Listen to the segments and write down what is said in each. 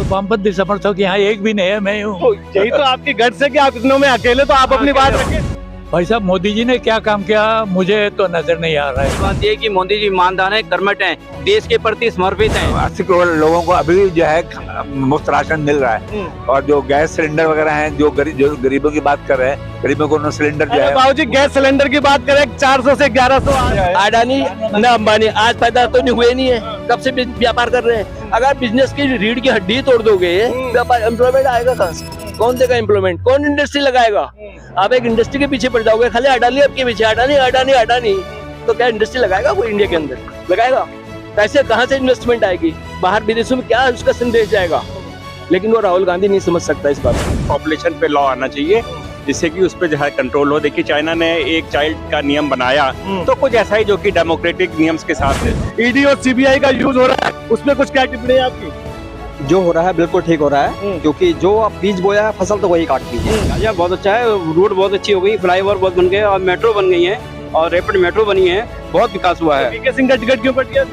वामपंथी समर्थक यहाँ एक भी नहीं है, मैं हूँ। यही तो आपकी गट से कि आप इतनों में अकेले, तो आप अपनी बात रखें। भाई साहब, मोदी जी ने क्या काम किया मुझे तो नजर नहीं आ रहा है। बात ये कि मोदी जी ईमानदार हैं, कर्मठ हैं, देश के प्रति समर्पित हैं। 80 करोड़ लोगों को अभी जो है मुफ्त राशन मिल रहा है। और जो गैस सिलेंडर वगैरह हैं, जो गरीबों की बात कर रहे हैं, गरीबों को सिलेंडर जो है। बाबूजी, गैस सिलेंडर की बात करें 400 से 1100। अडानी न अंबानी आज पैदा तो नहीं हुए नहीं है, कब से व्यापार कर रहे हैं। अगर बिजनेस की रीढ़ की हड्डी तोड़ दोगे, व्यापार एम्प्लॉयमेंट आएगा कहाँ से? कौन देगा एम्प्लॉयमेंट? कौन इंडस्ट्री लगाएगा? आप एक इंडस्ट्री के पीछे पड़ जाओगे, खाली अडानी आपके पीछे, अडानी अडानी अडानी, तो क्या इंडस्ट्री लगाएगा कोई इंडिया के अंदर? लगाएगा? पैसे कहाँ से इन्वेस्टमेंट आएगी? बाहर विदेशों में क्या उसका संदेश जाएगा? लेकिन वो राहुल गांधी नहीं समझ सकता इस बात को। पॉपुलेशन पे लॉ आना चाहिए जिससे कि उस पे जो है कंट्रोल हो। देखिए, चाइना ने एक चाइल्ड का नियम बनाया, तो कुछ ऐसा ही जो कि डेमोक्रेटिक नियम्स के साथ है। ईडी और सीबीआई का यूज हो रहा है, उसमें कुछ क्या टिप्पणी है आपकी? जो हो रहा है बिल्कुल ठीक हो रहा है, क्योंकि जो आप बीज बोया है फसल तो वही काटती है। बहुत अच्छा है, रोड बहुत अच्छी हो गई, फ्लाईओवर बहुत बन गए और मेट्रो बन गई है और रैपिड मेट्रो बनी है, बहुत विकास हुआ है। वीके सिंह का टिकट क्यों कट गया?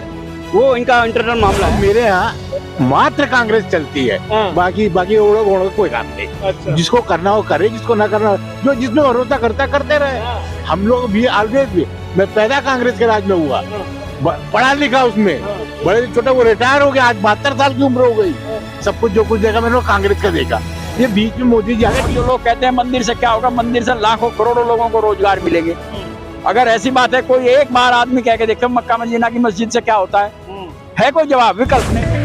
वो इनका इंटरनल मामला है। मेरे यहाँ मात्र कांग्रेस चलती है, बाकी ओढ़ो घोड़ो कोई काम नहीं। अच्छा। जिसको करना हो करे, जिसको ना करना, जो जिसमें भरोसा करता करते रहे। हम लोग भी ऑलवेज भी, मैं पैदा कांग्रेस के राज में हुआ, पढ़ा लिखा उसमें, बड़े छोटे वो रिटायर हो गया, आज 72 साल की उम्र हो गई। सब कुछ जो कुछ देखा मैंने कांग्रेस का देखा। ये बीच में मोदी जी आगे, जो लोग कहते हैं मंदिर से क्या होगा, मंदिर से लाखों करोड़ों लोगों को रोजगार मिलेंगे। अगर ऐसी बात है, कोई एक बार आदमी कह के देखो मक्का मदीना की मस्जिद से क्या होता है कोई जवाब? विकल्प नहीं।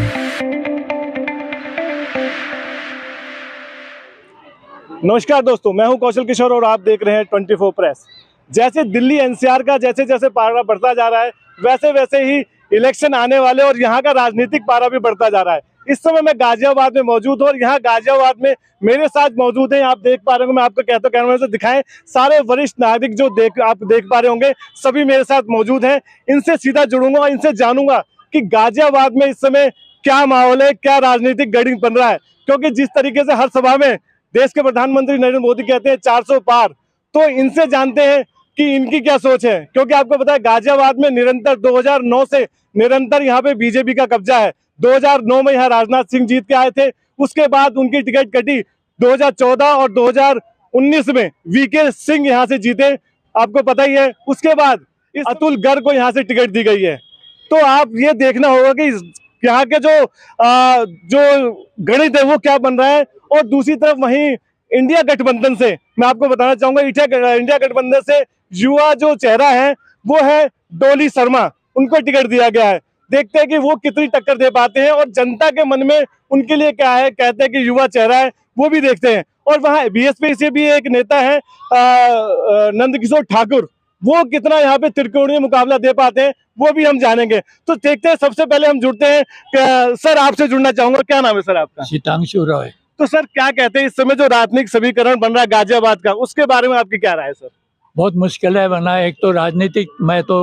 नमस्कार दोस्तों, मैं हूं कौशल किशोर और आप देख रहे हैं 24 प्रेस। जैसे दिल्ली एनसीआर का जैसे जैसे पारा बढ़ता जा रहा है, वैसे वैसे ही इलेक्शन आने वाले और यहाँ का राजनीतिक पारा भी बढ़ता जा रहा है। इस समय मैं गाजियाबाद में मौजूद हूँ और यहाँ गाजियाबाद में मेरे साथ मौजूद हैं, आप देख पा रहे होंगे, मैं आपको कहता हूँ कैमरे से दिखाएं, सारे वरिष्ठ नागरिक जो आप देख पा रहे होंगे, सभी मेरे साथ मौजूद हैं। इनसे सीधा जुड़ूंगा और इनसे जानूंगा कि गाजियाबाद में इस समय क्या माहौल है, क्या राजनीतिक गढ़ बन रहा है। क्योंकि जिस तरीके से हर सभा में देश के प्रधानमंत्री नरेंद्र मोदी कहते हैं 400 पार, तो इनसे जानते हैं कि इनकी क्या सोच है। क्योंकि आपको पता है गाजियाबाद में निरंतर 2009 से निरंतर यहाँ पे बीजेपी का कब्जा है। 2009 में यहाँ राजनाथ सिंह जीत के आए थे, उसके बाद उनकी टिकट कटी 2014 और 2019 में वीके सिंह यहाँ से जीते, आपको पता ही है। उसके बाद इस अतुल गर्ग को यहाँ से टिकट दी गई है। तो आप ये देखना होगा कि यहाँ के जो गणित है वो क्या बन रहा है। और दूसरी तरफ वहीं इंडिया गठबंधन से मैं आपको बताना चाहूंगा, इंडिया गठबंधन से युवा जो चेहरा है वो है डोली शर्मा, उनको टिकट दिया गया है। देखते हैं कि वो कितनी टक्कर दे पाते हैं और जनता के मन में उनके लिए क्या है। कहते हैं कि युवा चेहरा है, वो भी देखते हैं। और वहाँ बीएसपी से भी एक नेता है नंदकिशोर ठाकुर, वो कितना यहाँ पे त्रिकोणीय मुकाबला दे पाते हैं वो भी हम जानेंगे। तो देखते हैं, सबसे पहले हम जुड़ते हैं। सर, आपसे जुड़ना चाहूंगा, क्या नाम है सर आपका? शीतांशु रॉय। तो सर, क्या कहते हैं इस समय जो राजनीतिक समीकरण बन रहा है गाजियाबाद का, उसके बारे में आपकी क्या राय है सर? बहुत मुश्किल है बना। एक तो राजनीतिक, मैं तो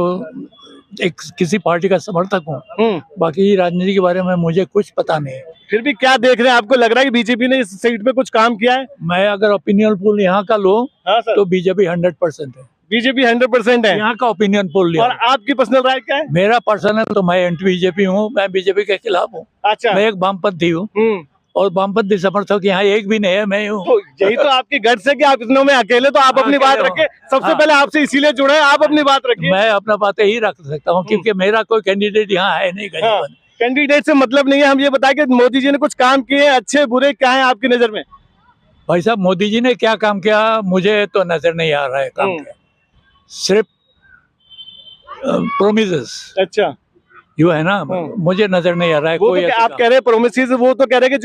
एक किसी पार्टी का समर्थक हूँ, बाकी राजनीति के बारे में मुझे कुछ पता नहीं है। फिर भी क्या देख रहे हैं, आपको लग रहा है कि बीजेपी ने इस सीट पे कुछ काम किया है? मैं अगर ओपिनियन पोल यहाँ का लूँ तो बीजेपी 100% है। बीजेपी 100% है यहाँ का ओपिनियन पोल लिया। और आपकी पर्सनल राय क्या है? मेरा पर्सनल तो मैं एंटी बीजेपी हूँ, मैं बीजेपी के खिलाफ हूँ। अच्छा। मैं एक वामपंथी हूँ और वामपंथी समर्थक यहाँ एक भी नहीं है, मैं हूँ। तो यही तो आपकी गट से कि आप इतनों में अकेले, तो आप अपनी बात रखें। सबसे पहले आपसे इसीलिए जुड़े हैं, आप अपनी बात रखिए। मैं अपना बातें ही रख सकता हूँ क्योंकि मेरा कोई कैंडिडेट यहाँ है नहीं। कैंडिडेट से मतलब नहीं है, हम ये बताएं कि मोदी जी ने कुछ काम किए, अच्छे बुरे क्या है आपकी नजर में? भाई साहब, मोदी जी ने क्या काम किया मुझे तो नजर नहीं आ रहा है। काम किया सिर्फ प्रोमिसेस। अच्छा, यो है ना, मुझे नजर नहीं आ रहा है वो कोई। तो आप कह रहे हैं प्रोमिसेस, वो तो कह रहे हैं कि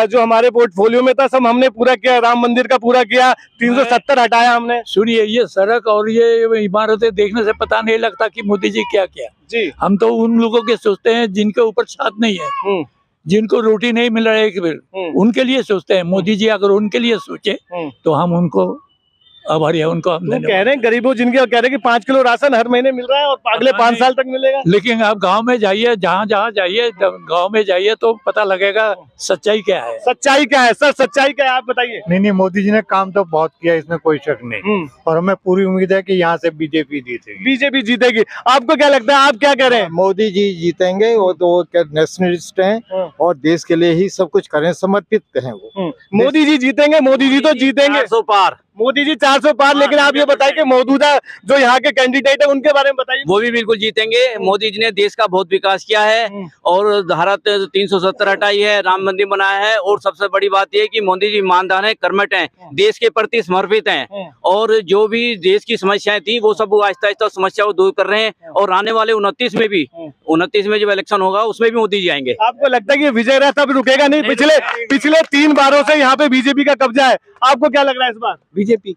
जो हमारे पोर्टफोलियो में था सब हमने पूरा किया, राम मंदिर का पूरा किया, 370 हटाया हमने। सुनिए, ये सड़क और ये इमारतें देखने से पता नहीं लगता कि मोदी जी क्या किया जी। हम तो उन लोगों के सोचते हैं जिनके ऊपर छात नहीं है, जिनको रोटी नहीं मिल रहा है, एक बार उनके लिए सोचते हैं। मोदी जी अगर उनके लिए सोचे तो हम उनको आभारी है उनको हम वो धन्यवाद। कह रहे हैं गरीबों जिनके कह रहे हैं कि 5 किलो राशन हर महीने मिल रहा है और अगले 5 साल तक मिलेगा। लेकिन आप गांव में जाइए, जहाँ जहाँ जाइए, गांव में जाइए तो पता लगेगा सच्चाई क्या है। सच्चाई क्या है सर, सच्चाई क्या है आप बताइए। नहीं, मोदी जी ने काम तो बहुत किया, इसमें कोई शक नहीं, और हमें पूरी उम्मीद है कि यहाँ से बीजेपी जीतेगी। बीजेपी जीतेगी। आपको क्या लगता है, आप क्या कह रहे हैं? मोदी जी जीतेंगे, वो तो नेशनलिस्ट हैं और देश के लिए ही सब कुछ करें, समर्पित हैं वो। मोदी जी जीतेंगे, मोदी जी तो जीतेंगे, 400 पार, मोदी जी 400 पार। लेकिन आप ये बताइए कि मौजूदा जो यहाँ के कैंडिडेट है उनके बारे में बताइए। वो भी बिल्कुल जीतेंगे। मोदी जी ने देश का बहुत विकास किया है और धारा 370 हटाई है, राम मंदिर बनाया है, और सबसे बड़ी बात यह है कि मोदी जी ईमानदार हैं, कर्मठ हैं, देश के प्रति समर्पित हैं, और जो भी देश की समस्याएं थी वो सब आहिस्ता आहिस्ता समस्या को दूर कर रहे हैं। और आने वाले 29 में जब इलेक्शन होगा उसमें भी मोदी जी आएंगे। आपको लगता है कि विजय रथ अब रुकेगा नहीं? पिछले 3 बारों से यहाँ पे बीजेपी का कब्जा है। आपको क्या लग रहा है इस बार? बीजेपी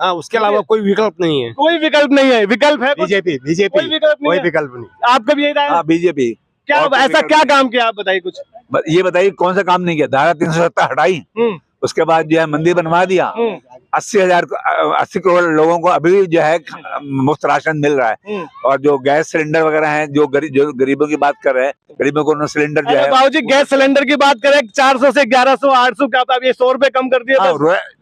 हाँ, उसके अलावा कोई विकल्प नहीं है। कोई विकल्प नहीं है। विकल्प है? बीजेपी कोई विकल्प नहीं है। विकल्प नहीं। आपका भी यही राय है? हाँ, बीजेपी। क्या ऐसा क्या काम किया आप बताइए कुछ। ये बताइए कौन सा काम नहीं किया? धारा 370 हटाई, उसके बाद जो है मंदिर बनवा दिया, 80 करोड़ लोगों को अभी भी जो है मुफ्त राशन मिल रहा है, और जो गैस सिलेंडर वगैरह हैं, जो गरीबों की बात कर रहे हैं, गरीबों को सिलेंडर जो है। बाबूजी गैस सिलेंडर की बात करें, 400 से 1100 800 का, अब ये 100 रुपए कम कर दिए।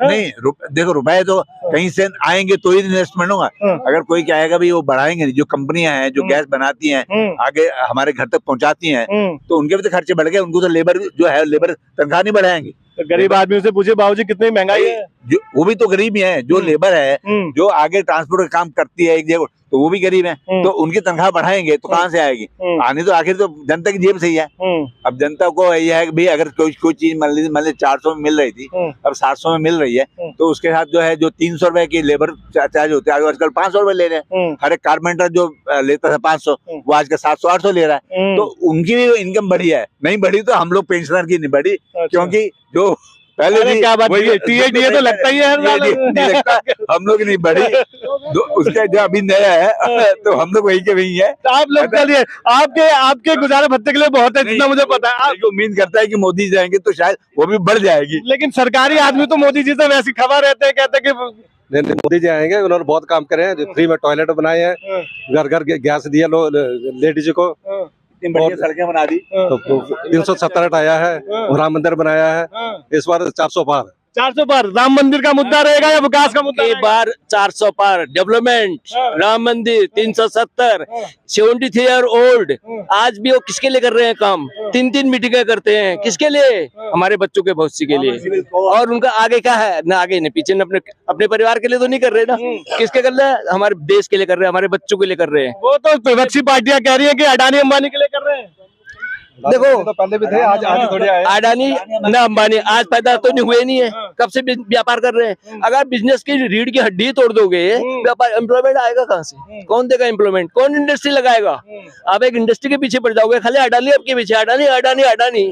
नहीं, देखो रुपए तो कहीं से आएंगे तो ही इन्वेस्टमेंट होगा। अगर कोई कहेगा भी वो बढ़ाएंगे नहीं, जो कंपनियां हैं जो गैस बनाती हैं आगे हमारे घर तक पहुंचाती हैं, तो उनके भी तो खर्चे बढ़ गए, उनको तो लेबर जो है लेबर तनख्वाह नहीं बढ़ाएंगे। तो गरीब आदमी से पूछे बाबूजी कितनी महंगाई है। जो वो भी तो गरीब ही है, जो लेबर है जो आगे ट्रांसपोर्ट का काम करती है एक जगह, तो वो भी गरीब है, तो उनकी तनख्वाह बढ़ाएंगे तो कहाँ से आएगी? आने तो आखिर तो जनता की जेब से ही है। अब जनता को यह है कि भाई अगर कोई चीज मान लीजिए 400 में मिल रही थी, अब 700 में मिल रही है, तो उसके साथ जो है जो 300 रुपए की लेबर चार्ज होते हैं, आजकल 500 रुपए ले रहे हैं। हर एक कारपेंटर जो लेता था 500, वो आज का 700-800 ले रहा है। तो उनकी भी इनकम बढ़ी है, नहीं बढ़ी तो हम लोग पेंशनर की नहीं बढ़ी, क्योंकि जो पहले क्या बात है, टीए तो लगता ही है हर साल। नहीं लगता, हम लोग नहीं बढ़ी, उसका जो अभी नया है तो हम लोग वही के वही है। तो आप लोग चलिए, आपके गुजारा भत्ते के लिए बहुत है, जितना मुझे पता है। आप उम्मीद करता है कि मोदी जी जाएंगे तो शायद वो भी बढ़ जाएगी। लेकिन सरकारी आदमी तो मोदी जी से वैसी खबर रहते हैं, कहते हैं कि नहीं, मोदी जी आएंगे, उन्होंने बहुत काम करे हैं, फ्री में टॉयलेट बनाए हैं, घर घर गैस दिया लेडीज को, सड़कें बना दी, तो 370 हटाया है, राम मंदिर बनाया है, इस बार 400 पार। 400 पार राम मंदिर का मुद्दा रहेगा या विकास का मुद्दा? बार 400 पार, डेवलपमेंट, राम मंदिर, 370, 73 ईयर ओल्ड, आज भी वो किसके लिए कर रहे हैं काम? 3-3 मीटिंगें करते हैं, किसके लिए? हमारे बच्चों के भविष्य के लिए। और उनका आगे क्या है? ना आगे न पीछे, न अपने परिवार के लिए तो नहीं कर रहे ना, किसके कर रहे हैं? हमारे देश के लिए कर रहे हैं, हमारे बच्चों के लिए कर रहे हैं। वो तो विपक्षी पार्टियां कह रही है कि अडानी अंबानी के लिए कर रहे हैं। देखो तो पहले भी थे, आज थोड़ी आए। अडानी न अंबानी आज पैदा तो नहीं हुए नहीं है, कब से व्यापार कर रहे हैं। अगर बिजनेस की रीढ़ की हड्डी तोड़ दोगे, व्यापार एम्प्लॉयमेंट आएगा कहाँ से? कौन देगा एम्प्लॉयमेंट? कौन इंडस्ट्री लगाएगा? आप एक इंडस्ट्री के पीछे पड़ जाओगे, खाली अडानी आपके पीछे, अडानी अडानी अडानी,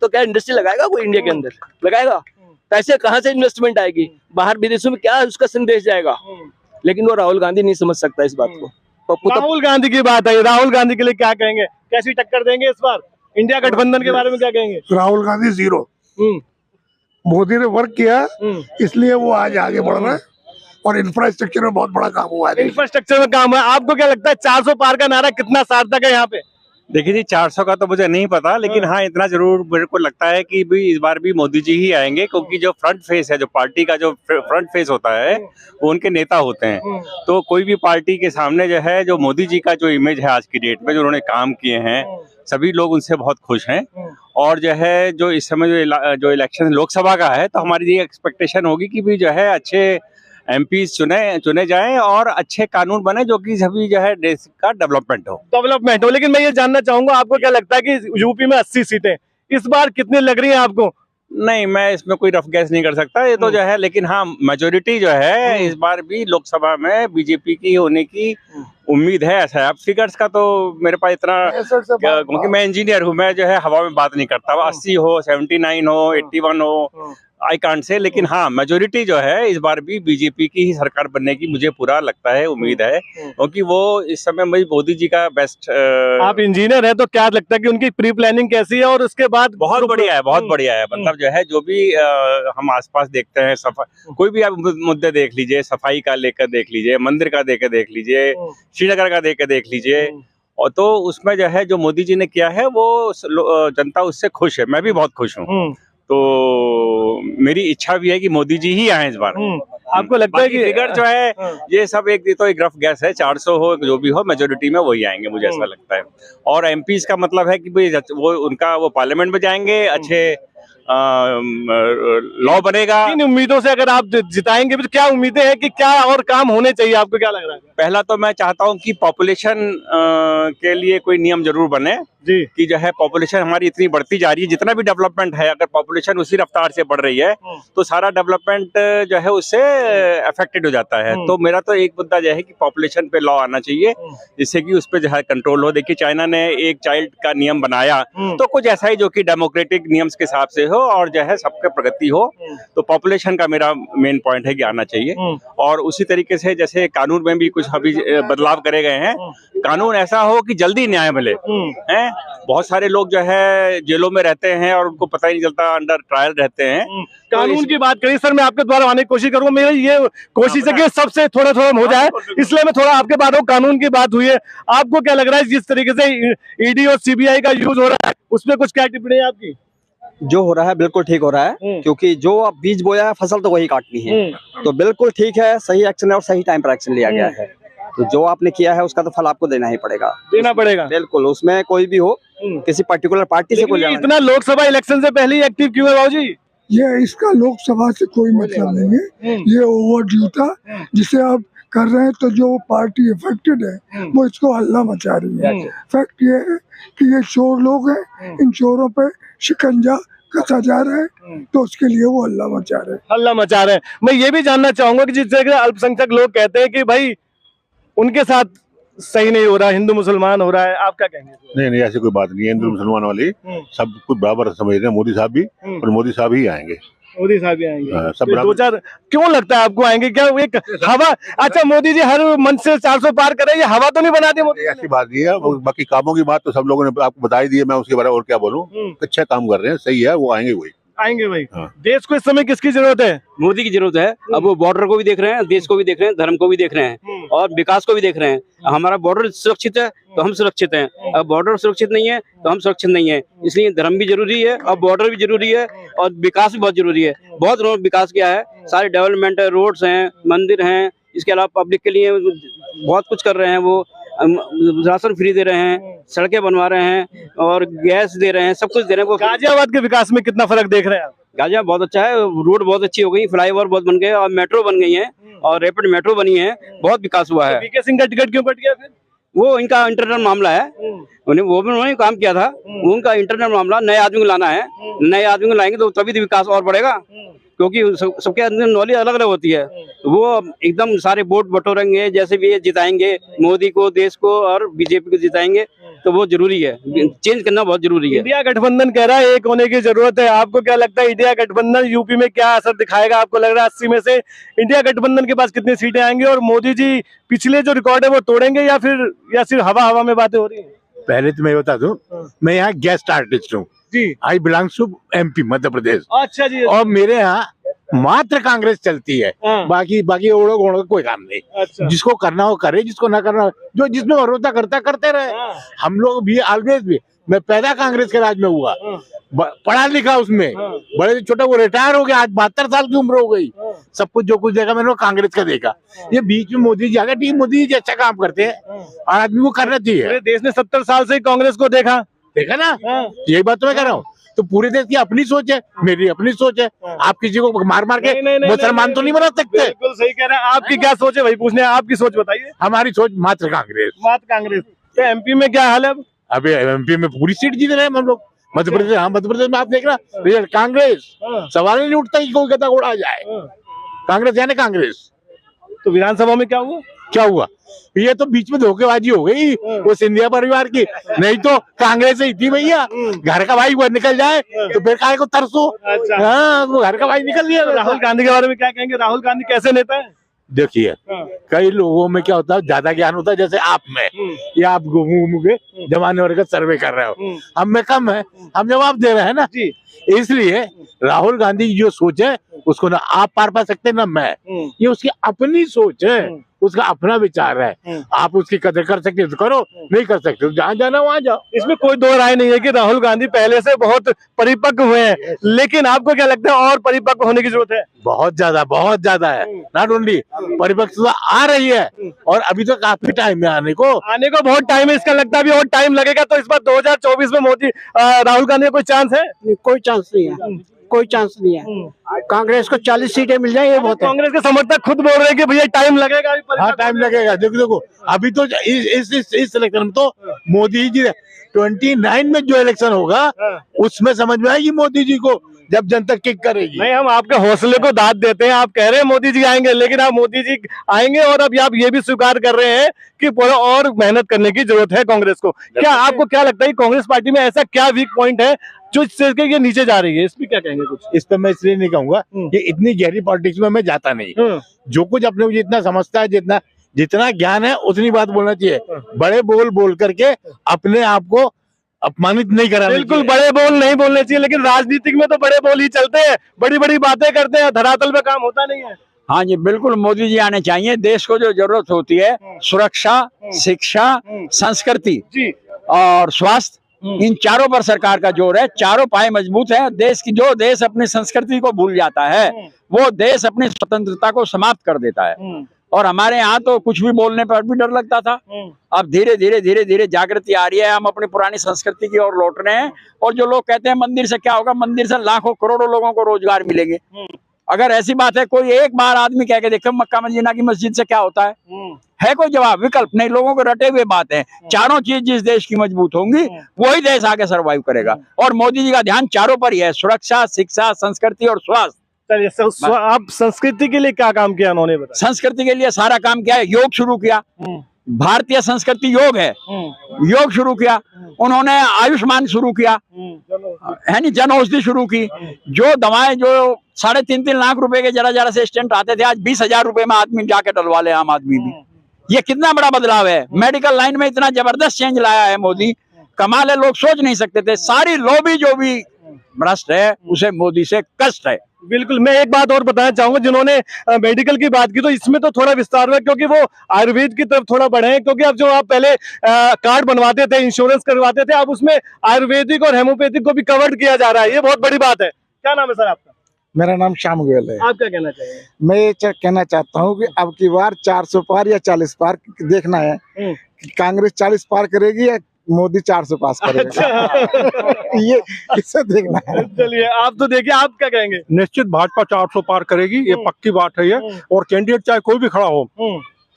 तो क्या इंडस्ट्री लगाएगा कोई इंडिया के अंदर? लगाएगा? पैसे कहाँ से इन्वेस्टमेंट आएगी? बाहर विदेशों में क्या उसका संदेश जाएगा? लेकिन वो राहुल गांधी नहीं समझ सकता इस बात को। राहुल गांधी की बात है, राहुल गांधी के लिए क्या कहेंगे? कैसी टक्कर देंगे इस बार? इंडिया गठबंधन के बारे में क्या कहेंगे? राहुल गांधी 0। मोदी ने वर्क किया, इसलिए वो आज आगे बढ़ रहा है, और इंफ्रास्ट्रक्चर में बहुत बड़ा काम हुआ है। इंफ्रास्ट्रक्चर में काम है। आपको क्या लगता है 400 पार का नारा कितना सार्थक है यहाँ पे? देखिए जी, 400 का तो मुझे नहीं पता, लेकिन हाँ इतना जरूर मेरे को लगता है कि भी इस बार भी मोदी जी ही आएंगे, क्योंकि जो फ्रंट फेस है, जो पार्टी का जो फ्रंट फेस होता है वो उनके नेता होते हैं। तो कोई भी पार्टी के सामने जो है, जो मोदी जी का जो इमेज है आज की डेट में, जो उन्होंने काम किए हैं, सभी लोग उनसे बहुत खुश हैं। और जो है जो इस समय जो इलेक्शन लोकसभा का है, तो हमारी ये एक्सपेक्टेशन होगी कि भी जो है अच्छे एमपी चुने जाएं और अच्छे कानून बने, जो कि सभी जो है देश का डेवलपमेंट हो। लेकिन मैं ये जानना चाहूंगा, आपको क्या लगता है कि यूपी में 80 सीटें इस बार कितनी लग रही हैं आपको? नहीं, मैं इसमें कोई रफ गैस नहीं कर सकता, ये तो जो है, लेकिन हाँ मेजोरिटी जो है इस बार भी लोकसभा में बीजेपी की होने की उम्मीद है। ऐसा है, फिगर्स का तो मेरे पास इतना, क्योंकि मैं इंजीनियर हूँ, मैं जो है हवा में बात नहीं करता। 80 हो, 79 हो, 81 हो, आई कांट से, लेकिन हाँ मेजोरिटी जो है इस बार भी बीजेपी की ही सरकार बनने की मुझे पूरा लगता है, उम्मीद है, क्योंकि वो इस समय मोदी जी का बेस्ट। आप इंजीनियर हैं तो क्या लगता है कि उनकी प्री प्लानिंग कैसी है और उसके बाद? बहुत बढ़िया है, बहुत बढ़िया है। मतलब जो है जो भी हम आसपास देखते हैं, कोई भी आप मुद्दे देख लीजिए, सफाई का लेकर देख लीजिए, मंदिर का देख लीजिए, श्रीनगर का देख लीजिए, और तो उसमें जो है जो मोदी जी ने किया है वो जनता उससे खुश है। मैं भी बहुत खुश हूँ। तो मेरी इच्छा भी है कि मोदी जी ही आए इस बार। आपको लगता है कि फिगर जो है ये सब एक रफ गैस है, 400 हो जो भी हो, मेजोरिटी में वही आएंगे, मुझे ऐसा लगता है। और एमपीज का मतलब है कि भाई वो उनका वो पार्लियामेंट में जाएंगे, अच्छे लॉ बनेगा। इन उम्मीदों से अगर आप जिताएंगे तो क्या उम्मीदें हैं कि क्या और काम होने चाहिए, आपको क्या लग रहा है? पहला तो मैं चाहता हूं कि पॉपुलेशन के लिए कोई नियम जरूर बने जी, कि जो है पॉपुलेशन हमारी इतनी बढ़ती जा रही है, जितना भी डेवलपमेंट है, अगर पॉपुलेशन उसी रफ्तार से बढ़ रही है तो सारा डेवलपमेंट जो है उससे अफेक्टेड हो जाता है। तो मेरा तो एक मुद्दा जो है कि पॉपुलेशन पे लॉ आना चाहिए, जिससे कि उस पर जो है कंट्रोल हो। देखिए चाइना ने एक चाइल्ड का नियम बनाया, तो कुछ ऐसा ही जो कि डेमोक्रेटिक नियम्स के हिसाब से हो और जो है सबके प्रगति हो। तो पॉपुलेशन का मेरा मेन पॉइंट है कि आना चाहिए। और उसी तरीके से जैसे कानून में भी कुछ अभी बदलाव करे गए हैं, कानून ऐसा हो कि जल्दी न्याय मिले। हैं बहुत सारे लोग जो है जेलों में रहते हैं और उनको पता ही नहीं चलता, अंडर ट्रायल रहते हैं। कानून की बात करिए सर, मैं आपके द्वारा आने की कोशिश करूंगा, मेरी ये कोशिश है कि सबसे थोड़ा थोड़ा हो जाए, इसलिए मैं थोड़ा आपके बात हूँ। कानून की बात हुई है, आपको क्या लग रहा है जिस तरीके से ईडी और सीबीआई का यूज हो रहा है, उसमें कुछ क्या टिप्पणी है आपकी? जो हो रहा है बिल्कुल ठीक हो रहा है, क्योंकि जो अब बीज बोया है फसल तो वही काटनी है। तो बिल्कुल ठीक है, सही एक्शन है और सही टाइम पर एक्शन लिया गया है। तो जो आपने किया है उसका तो फल आपको देना ही पड़ेगा, बिल्कुल। उसमें कोई भी हो, किसी पर्टिकुलर पार्टी से कोई इतना लोकसभा इलेक्शन से पहले ही एक्टिव क्यों है बाबूजी? ये इसका लोकसभा से कोई मतलब नहीं है, ये ओवरड्यू था जिसे आप कर रहे हैं। तो जो पार्टी इफेक्टेड है वो इसको हल्ला मचा रही है। फैक्ट ये है कि ये चोर लोग हैं, इन चोरों पे शिकंजा कसा जा रहा है, तो उसके लिए वो हल्ला मचा रहे हैं। मैं ये भी जानना चाहूंगा कि जिस तरह के अल्पसंख्यक लोग कहते हैं कि भाई उनके साथ सही नहीं हो रहा, हिंदू मुसलमान हो रहा है, आप क्या कहेंगे? नहीं, ऐसी कोई बात नहीं है। हिंदू मुसलमान वाली सब कुछ बराबर समझ रहे हैं। मोदी साहब भी और मोदी साहब ही आएंगे। मोदी साहब भी आएंगे। सब दो चार क्यों लगता है आपको आएंगे? क्या एक हवा? अच्छा, मोदी जी हर मंच से 400 पार कर रहे हैं, ये हवा तो नहीं बनाते मोदी? ऐसी बात नहीं है। बाकी कामों की बात तो सब लोगों ने आपको बता ही दी है, मैं उसके बारे में और क्या बोलूं। अच्छा काम कर रहे हैं, सही है, वो आएंगे भाई। देश को इस समय किसकी जरूरत है? मोदी की जरूरत है। अब वो बॉर्डर को भी देख रहे हैं, देश को भी देख रहे हैं, धर्म को भी देख रहे हैं और विकास को भी देख रहे हैं। हमारा बॉर्डर सुरक्षित है तो हम सुरक्षित हैं, अब बॉर्डर सुरक्षित नहीं है तो हम सुरक्षित नहीं है। इसलिए धर्म भी जरूरी है और बॉर्डर भी जरूरी है और विकास भी बहुत जरूरी है। बहुत विकास किया है, सारे डेवलपमेंट है, रोड्स हैं, मंदिर हैं, इसके अलावा पब्लिक के लिए बहुत कुछ कर रहे हैं। वो राशन फ्री दे रहे हैं, सड़कें बनवा रहे हैं और गैस दे रहे हैं, सब कुछ दे रहे हैं। गाजियाबाद के विकास में कितना फर्क देख रहे हैं आप? गाजियाबाद बहुत अच्छा है, रोड बहुत अच्छी हो गई, फ्लाईओवर बहुत बन गए और मेट्रो बन गई है और रैपिड मेट्रो बनी है, बहुत विकास हुआ है। वीके सिंह का टिकट क्यों कट गया फिर? वो इनका इंटरनल मामला है, उन्होंने काम किया था, उनका इंटरनल मामला। नए आदमी को लाना है, नए आदमी को लाएंगे तो तभी तो विकास और बढ़ेगा, क्योंकि सबके अंदर नॉलेज अलग अलग होती है। वो एकदम सारे वोट बटोरेंगे, जैसे भी ये जिताएंगे मोदी को, देश को और बीजेपी को जिताएंगे, तो वो जरूरी है, चेंज करना बहुत जरूरी है। इंडिया गठबंधन कह रहा है एक होने की जरूरत है, आपको क्या लगता है इंडिया गठबंधन यूपी में क्या असर दिखाएगा? आपको लग रहा है 80 में से इंडिया गठबंधन के पास कितनी सीटें आएंगी और मोदी जी पिछले जो रिकॉर्ड है वो तोड़ेंगे या सिर्फ हवा में बातें हो रही है? पहले तो मैं बता दूं, मैं यहाँ गेस्ट आर्टिस्ट हूँ जी। आई belongs to MP Madhya Pradesh. अच्छा जी। और मेरे यहाँ मात्र कांग्रेस चलती है, बाकी ओढ़ो घोड़ो कोई काम नहीं। अच्छा। जिसको करना हो करे, जिसको ना करना, जो जिसमें भरोसा करते रहे। हम लोग भी ऑलवेज भी, मैं पैदा कांग्रेस के राज में हुआ, पढ़ा लिखा उसमें, बड़े छोटे वो रिटायर हो गया, आज 72 साल की उम्र हो गई। सब कुछ जो कुछ देखा मैंने वो कांग्रेस का देखा। ये बीच में मोदी जी आ गए, टीम मोदी जी अच्छा काम करते हैं और आदमी को करना चाहिए। देश ने 70 साल से कांग्रेस को देखा ना, यही बात तो मैं कह रहा हूँ। तो पूरे देश की अपनी सोच है, मेरी अपनी सोच है। आप किसी को मार के मुसलमान तो नहीं बना सकते। बिल्कुल सही कह रहे हैं। आपकी क्या सोच है भाई? पूछने आपकी सोच बताइए। हमारी सोच मात्र कांग्रेस। तो MP में क्या हाल है? अभी MP में पूरी सीट जीत रहे हैं हम लोग। मध्य प्रदेश, हाँ मध्य प्रदेश में आप देख रहे रिजल्ट कांग्रेस, सवाल ही नहीं उठता कि कोई गदा उड़ा जाए। कांग्रेस यानी कांग्रेस। तो विधानसभा में क्या हुआ? क्या हुआ? ये तो बीच में धोखेबाजी हो गई वो सिंधिया परिवार की, नहीं तो कांग्रेस ही थी भैया। घर का भाई वो निकल जाए तो फिर काहे को तरसो। हाँ, वो घर का भाई निकल गया। राहुल गांधी के बारे में क्या कहेंगे? राहुल गांधी कैसे नेता है? देखिए, कई लोगों में क्या होता है, ज्यादा ज्ञान होता है, जैसे आप में, या आप घूम के जमाने भर का सर्वे कर रहे हो, हम में कम है, हम जवाब दे रहे हैं ना जी। इसलिए राहुल गांधी की जो सोच है उसको ना आप पार पा सकते ना मैं, ये उसकी अपनी सोच है, उसका अपना विचार है। आप उसकी कदर कर सकते हो तो करो, नहीं कर सकते तो जहाँ जाना वहाँ जाओ। इसमें कोई दो राय नहीं है कि राहुल गांधी पहले से बहुत परिपक्व हुए हैं, लेकिन आपको क्या लगता है और परिपक्व होने की जरूरत है? बहुत ज्यादा है। नॉट ओनली परिपक्वता आ रही है, और अभी तो काफी टाइम है आने को बहुत टाइम है। इसका लगता है अभी और टाइम लगेगा। तो इस बार 2024 में मोदी राहुल गांधी का कोई चांस है? कोई चांस नहीं है, कोई चांस नहीं है। कांग्रेस को 40 सीटें मिल जाए ये बहुत है। कांग्रेस के समर्थक खुद बोल रहे हैं कि भैया टाइम लगेगा। हाँ, टाइम लगेगा। देखो अभी तो इस इलेक्शन में तो मोदी जी 29 में जो इलेक्शन होगा उसमें समझ में आएगी मोदी जी को, जब जनता किक करेगी। नहीं, हम आपके हौसले को दाद देते हैं। आप कह रहे हैं मोदी जी आएंगे, लेकिन आप मोदी जी आएंगे और अब आप ये भी स्वीकार कर रहे हैं कि और मेहनत करने की जरूरत है कांग्रेस को। क्या आपको क्या लगता है कि कांग्रेस पार्टी में ऐसा क्या वीक पॉइंट है जो इससे ये नीचे जा रही है? इस पे क्या कहेंगे? कुछ इस पे मैं इसलिए नहीं कहूंगा कि इतनी गहरी पॉलिटिक्स में मैं जाता नहीं। जो कुछ अपने को जितना समझता है, जितना ज्ञान है उतनी बात बोलना चाहिए। बड़े बोल करके अपने आप को अपमानित नहीं करा। बिल्कुल बड़े बोल नहीं बोलने चाहिए, लेकिन राजनीतिक में तो बड़े बोल ही चलते हैं, बड़ी बड़ी बातें करते हैं, धरातल पे काम होता नहीं है। हाँ जी, बिल्कुल मोदी जी आने चाहिए। देश को जो जरूरत होती है सुरक्षा, शिक्षा, संस्कृति और स्वास्थ्य, इन चारों पर सरकार का जोर है। चारों पाए मजबूत है। जो देश अपनी संस्कृति को भूल जाता है वो देश अपनी स्वतंत्रता को समाप्त कर देता है। और हमारे यहाँ तो कुछ भी बोलने पर भी डर लगता था। अब धीरे धीरे जागृति आ रही है। हम अपनी पुरानी संस्कृति की ओर लौट रहे हैं। और जो लोग कहते हैं मंदिर से क्या होगा, मंदिर से लाखों करोड़ों लोगों को रोजगार मिलेंगे। अगर ऐसी बात है, कोई एक बार आदमी कह के देखे मक्का मदीना की मस्जिद से क्या होता है कोई जवाब? विकल्प नहीं, लोगों को रटे हुए बात है। चारों चीज जिस देश की मजबूत होंगी वही देश आगे सर्वाइव करेगा। और मोदी जी का ध्यान चारों पर ही है, सुरक्षा, शिक्षा, संस्कृति और स्वास्थ्य। चलिए, आप संस्कृति के लिए क्या काम किया उन्होंने? बताया। संस्कृति के लिए सारा काम किया है। योग शुरू किया, भारतीय संस्कृति योग है, योग शुरू किया उन्होंने। आयुष्मान शुरू किया है नहीं, जन औषधि शुरू की। जो दवाएं जो 3.5 लाख रुपए के जरा से स्टेंट आते थे, आज 20,000 रुपए में आदमी जाके डलवा ले, आम आदमी भी। ये कितना बड़ा बदलाव है। मेडिकल लाइन में इतना जबरदस्त चेंज लाया है मोदी, कमाल है। लोग सोच नहीं सकते थे। सारी लॉबी जो भी भ्रष्ट है उसे मोदी से कष्ट है। बिल्कुल। मैं एक बात और बताना चाहूंगा, जिन्होंने मेडिकल की बात की तो इसमें तो थोड़ा विस्तार हुआ, क्योंकि वो आयुर्वेद की तरफ थोड़ा बढ़े हैं। क्योंकि अब जो आप पहले कार्ड बनवाते थे, इंश्योरेंस करवाते थे, अब उसमें आयुर्वेदिक और हेमोपैथिक को भी कवर्ड किया जा रहा है। ये बहुत बड़ी बात है। क्या नाम है सर आपका? मेरा नाम श्याम गोयल है। आप क्या कहना चाहिए? मैं ये कहना चाहता हूँ कि अब की बार 400 पार या 40 पार देखना है। कांग्रेस 40 पार करेगी या मोदी 400 पास करेगा। ये किसे देखना है। चलिए, आप तो देखिए, आप क्या कहेंगे? निश्चित भाजपा 400 पार करेगी, ये पक्की बात है ये। और कैंडिडेट चाहे कोई भी खड़ा हो,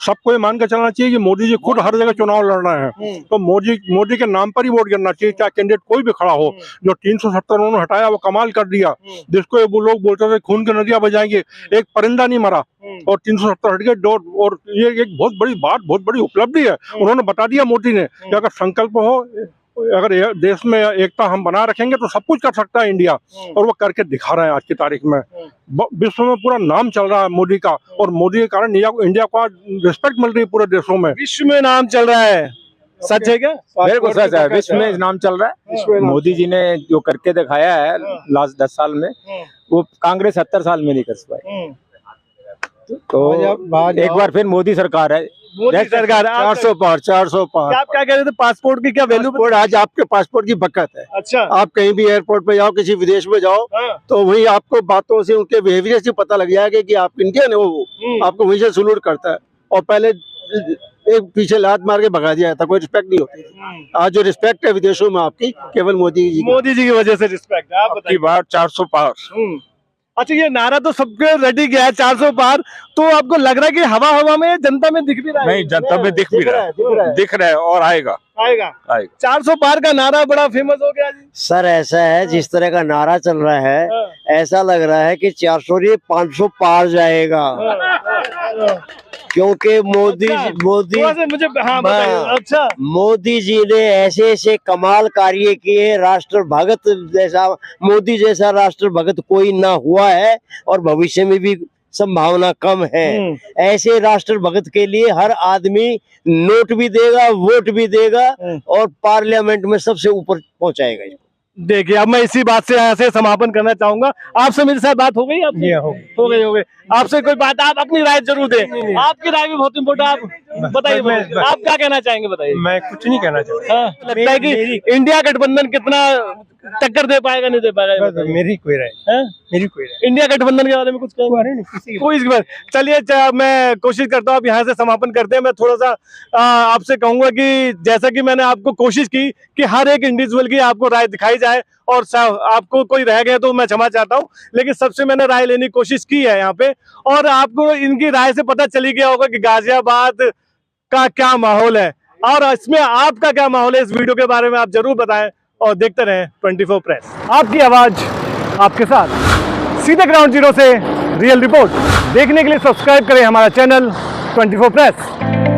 सबको ये मान के चलना चाहिए कि मोदी जी खुद हर जगह चुनाव लड़ रहे हैं, तो मोदी के नाम पर ही वोट करना चाहिए, चाहे कैंडिडेट कोई भी खड़ा हो। जो 370 उन्होंने हटाया वो कमाल कर दिया, जिसको वो लोग बोलते थे खून की नदियां बजाएंगे, एक परिंदा नहीं मरा और 370 हट गए। और ये एक बहुत बड़ी बात, बहुत बड़ी उपलब्धि है। उन्होंने बता दिया मोदी ने कि अगर संकल्प हो, अगर देश में एकता हम बना रखेंगे तो सब कुछ कर सकता है इंडिया, और वो करके दिखा रहे हैं। आज की तारीख में विश्व में पूरा नाम चल रहा है मोदी का, और मोदी के कारण इंडिया को रिस्पेक्ट मिल रही है पूरे देशों में। विश्व में नाम चल रहा है, सच है क्या? बिल्कुल सच है, विश्व में नाम चल रहा है। मोदी जी ने जो करके दिखाया है लास्ट 10 साल में, वो कांग्रेस 70 साल में नहीं कर पाई। तो एक बार फिर मोदी सरकार है। मोदी सरकार 400 पार। आप क्या कह रहे थे? पासपोर्ट की क्या वैल्यू? आज आपके पासपोर्ट की बकत है। अच्छा। आप कहीं भी एयरपोर्ट पे जाओ, किसी विदेश में जाओ, तो वही आपको बातों से, उनके बिहेवियर से पता लग जाएगा कि आप इंडियन है। वो आपको वहीं से सलूट करता है। और पहले एक पीछे लात मार के भगा दिया था, कोई रिस्पेक्ट नहीं होती। आज जो रिस्पेक्ट है विदेशों में आपकी, केवल मोदी जी की वजह से रिस्पेक्ट है। आप बताइए। बार 400 पार। अच्छा, ये नारा तो सबके रेडी गया है 400 पार, तो आपको लग रहा है कि हवा में जनता में दिख भी रहा है? नहीं, जनता में दिख भी रहा है, दिख रहा है और आएगा। आएगा 400 पार का नारा बड़ा फेमस हो गया जी। सर ऐसा है, जिस तरह का नारा चल रहा है ऐसा लग रहा है कि 400 नहीं 500 पार जाएगा, क्योंकि मोदी मुझे हाँ बताइए। अच्छा, मोदी जी ने ऐसे ऐसे कमाल कार्य किए, राष्ट्र भगत जैसा, मोदी जैसा राष्ट्र भगत कोई ना हुआ है और भविष्य में भी संभावना कम है। ऐसे राष्ट्र भगत के लिए हर आदमी नोट भी देगा, वोट भी देगा और पार्लियामेंट में सबसे ऊपर पहुंचाएगा। देखिए अब मैं इसी बात से यहाँ से समापन करना चाहूंगा। आपसे मेरे साथ बात हो गई? आपसे हो गई। आपसे कोई बात, आप अपनी राय जरूर दें। आपकी राय भी बहुत इम्पोर्टेंट, आप बताइए आप क्या कहना चाहेंगे, बताइए। मैं कुछ नहीं कहना चाहता। लगता है कि इंडिया गठबंधन कितना टक्कर दे पाएगा, नहीं दे पाएगा? मेरी कोई राय, मेरी कोई राय। इंडिया गठबंधन के बारे में कुछ कहेंगे? कोई इसके बारे। चलिए मैं कोशिश करता हूँ, आप यहाँ से समापन करते हैं। मैं थोड़ा सा आपसे कहूंगा कि जैसा कि मैंने आपको कोशिश की कि हर एक इंडिविजुअल की आपको राय दिखाई जाए, और आपको कोई रह गया तो मैं क्षमा चाहता हूँ, लेकिन सबसे मैंने राय लेने की कोशिश की है यहाँ पे। और आपको इनकी राय से पता चली गया होगा कि गाजियाबाद का क्या माहौल है, और इसमें आपका क्या माहौल है। इस वीडियो के बारे में आप जरूर बताएं और देखते रहें 24 प्रेस, आपकी आवाज आपके साथ। सीधे ग्राउंड जीरो से रियल रिपोर्ट देखने के लिए सब्सक्राइब करें हमारा चैनल 24 प्रेस।